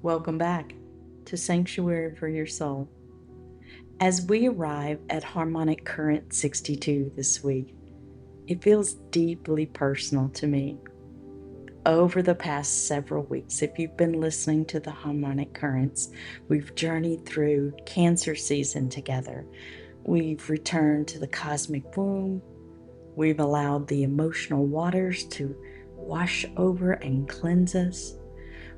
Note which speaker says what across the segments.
Speaker 1: Welcome back to Sanctuary for Your Soul. As we arrive at Harmonic Current 62 this week, it feels deeply personal to me. Over the past several weeks, if you've been listening to the Harmonic Currents, we've journeyed through Cancer season together. We've returned to the cosmic womb. We've allowed the emotional waters to wash over and cleanse us.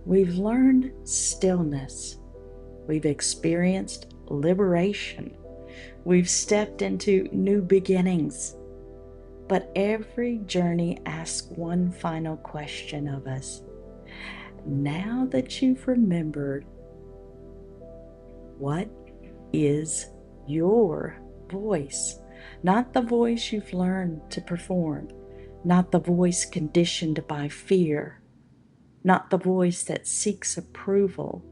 Speaker 1: We've learned stillness. We've experienced liberation. We've stepped into new beginnings. But every journey asks one final question of us. Now that you've remembered, what is your voice? Not the voice you've learned to perform, not the voice conditioned by fear, not the voice that seeks approval,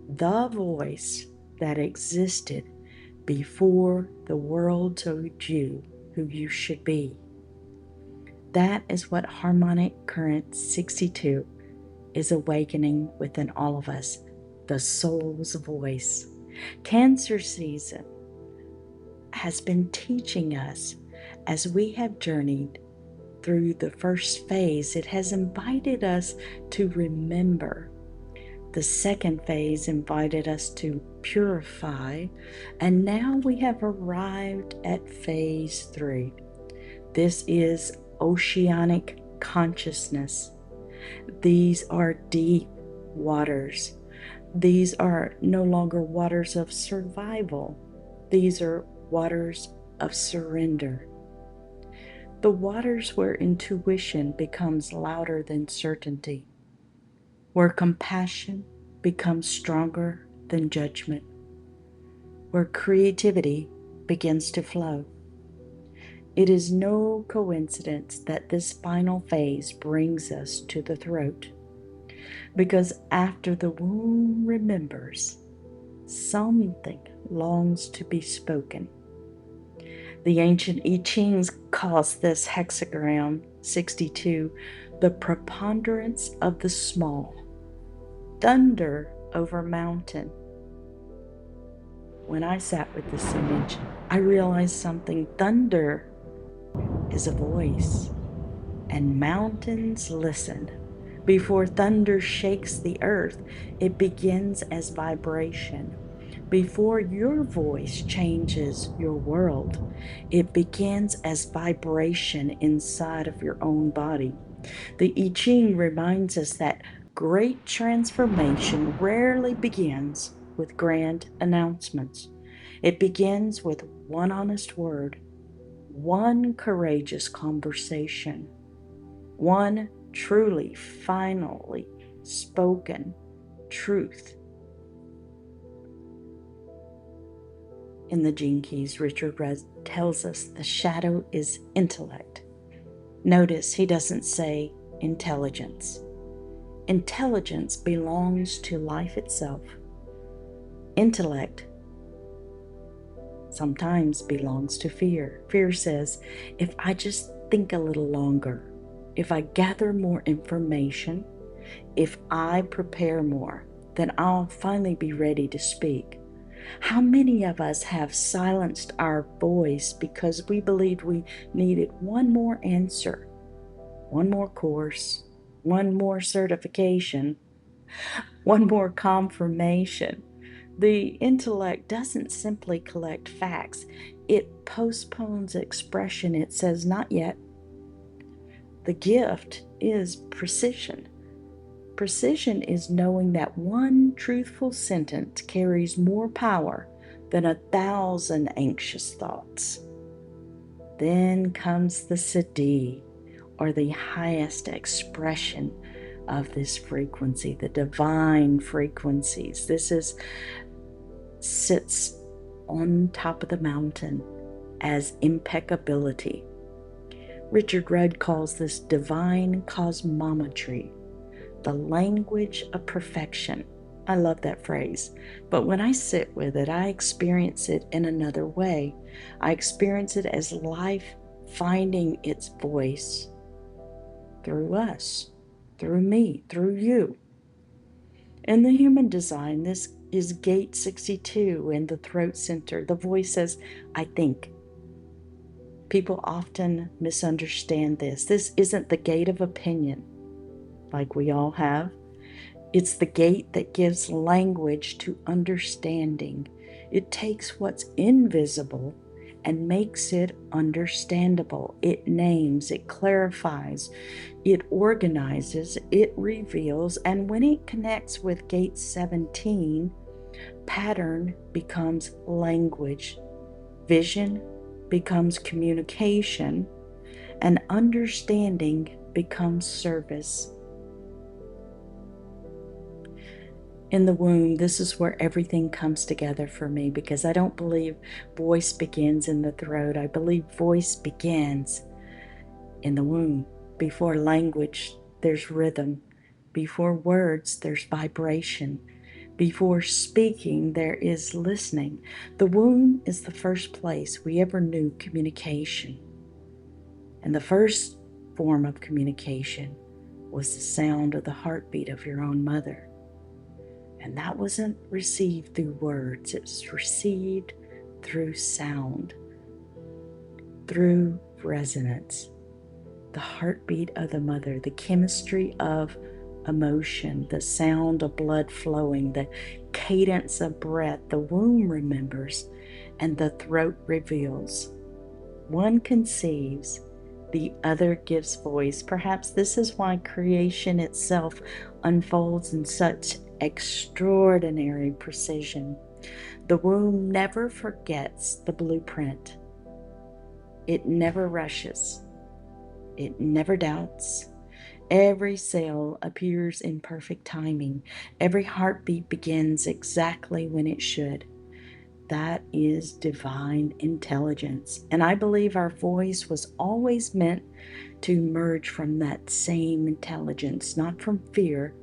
Speaker 1: the voice that existed before the world told you who you should be. That is what Harmonic Current 62 is awakening within all of us, the soul's voice. Cancer season has been teaching us as we have journeyed through the first phase. It has invited us to remember. The second phase invited us to purify, and now we have arrived at phase 3. This is oceanic consciousness. These are deep waters. These are no longer waters of survival. These are waters of surrender. The waters where intuition becomes louder than certainty, where compassion becomes stronger than judgment, where creativity begins to flow. It is no coincidence that this final phase brings us to the throat, because after the womb remembers, something longs to be spoken. The ancient I Ching calls this hexagram 62 the preponderance of the small, thunder over mountain. When I sat with this image, I realized something. Thunder is a voice, and mountains listen. Before thunder shakes the earth, it begins as vibration. Before your voice changes your world, it begins as vibration inside of your own body. The I Ching reminds us that great transformation rarely begins with grand announcements. It begins with one honest word, one courageous conversation, one truly, finally spoken truth. In the Gene Keys, Richard Rudd tells us the shadow is intellect. Notice he doesn't say intelligence. Intelligence belongs to life itself. Intellect sometimes belongs to fear. Fear says, if I just think a little longer, if I gather more information, if I prepare more, then I'll finally be ready to speak. How many of us have silenced our voice because we believed we needed one more answer, one more course, one more certification, one more confirmation? The intellect doesn't simply collect facts. It postpones expression. It says, not yet. The gift is precision. Precision is knowing that one truthful sentence carries more power than 1,000 anxious thoughts. Then comes the siddhi, or the highest expression of this frequency, the divine frequencies. This sits on top of the mountain as impeccability. Richard Rudd calls this divine cosmometry, the language of perfection. I love that phrase, but when I sit with it, I experience it in another way. I experience it as life finding its voice through us, through me, through you. In the human design, this is gate 62 in the throat center. The voice says, I think. People often misunderstand this. This isn't the gate of opinion, like we all have. It's the gate that gives language to understanding. It takes what's invisible and makes it understandable. It names, it clarifies, it organizes, it reveals, and when it connects with gate 17, pattern becomes language, vision becomes communication, and understanding becomes service. In the womb, this is where everything comes together for me, because I don't believe voice begins in the throat. I believe voice begins in the womb. Before language, there's rhythm. Before words, there's vibration. Before speaking, there is listening. The womb is the first place we ever knew communication. And the first form of communication was the sound of the heartbeat of your own mother. And that wasn't received through words, it was received through sound, through resonance. The heartbeat of the mother, the chemistry of emotion, the sound of blood flowing, the cadence of breath. The womb remembers and the throat reveals. One conceives, the other gives voice. Perhaps this is why creation itself unfolds in such extraordinary precision. The womb never forgets the blueprint. It never rushes. It never doubts. Every cell appears in perfect timing. Every heartbeat begins exactly when it should. That is divine intelligence. And I believe our voice was always meant to emerge from that same intelligence, not from fear,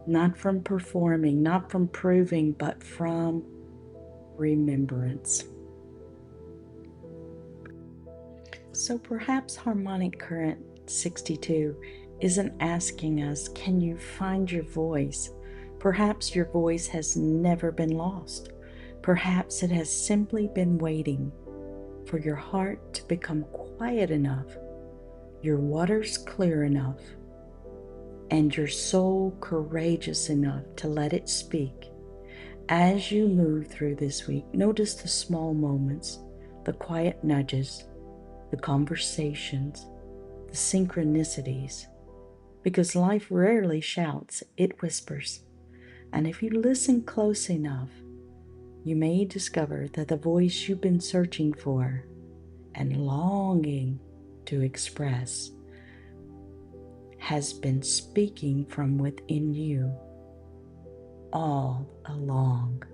Speaker 1: not from performing, not from proving, but from remembrance. So perhaps Harmonic Current 62 isn't asking us, can you find your voice? Perhaps your voice has never been lost. Perhaps it has simply been waiting for your heart to become quiet enough, your waters clear enough, and your soul courageous enough to let it speak. As you move through this week, notice the small moments, the quiet nudges, the conversations, the synchronicities, because life rarely shouts, it whispers. And if you listen close enough, you may discover that the voice you've been searching for and longing to express has been speaking from within you all along.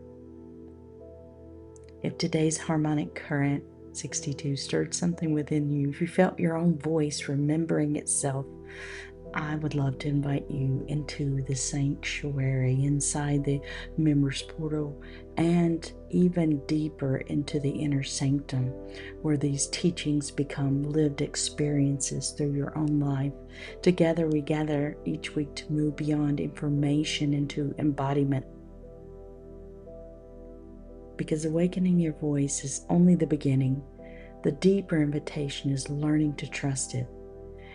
Speaker 1: If today's Harmonic Current 62 stirred something within you, if you felt your own voice remembering itself, I would love to invite you into the sanctuary, inside the members portal, and even deeper into the inner sanctum, where these teachings become lived experiences through your own life. Together we gather each week to move beyond information into embodiment, because awakening your voice is only the beginning. The deeper invitation is learning to trust it.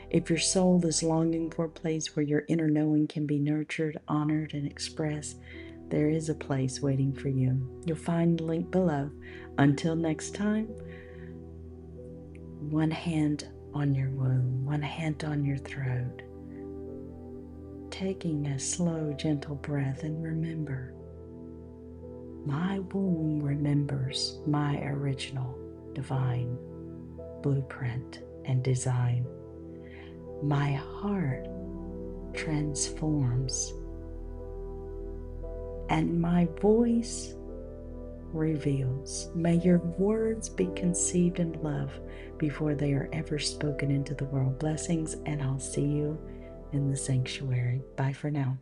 Speaker 1: If your soul is longing for a place where your inner knowing can be nurtured, honored, and expressed, there is a place waiting for you. You'll find the link below. Until next time, one hand on your womb, one hand on your throat, taking a slow, gentle breath, and remember, my womb remembers my original divine blueprint and design. My heart transforms, and my voice reveals. May your words be conceived in love before they are ever spoken into the world. Blessings, and I'll see you in the sanctuary. Bye for now.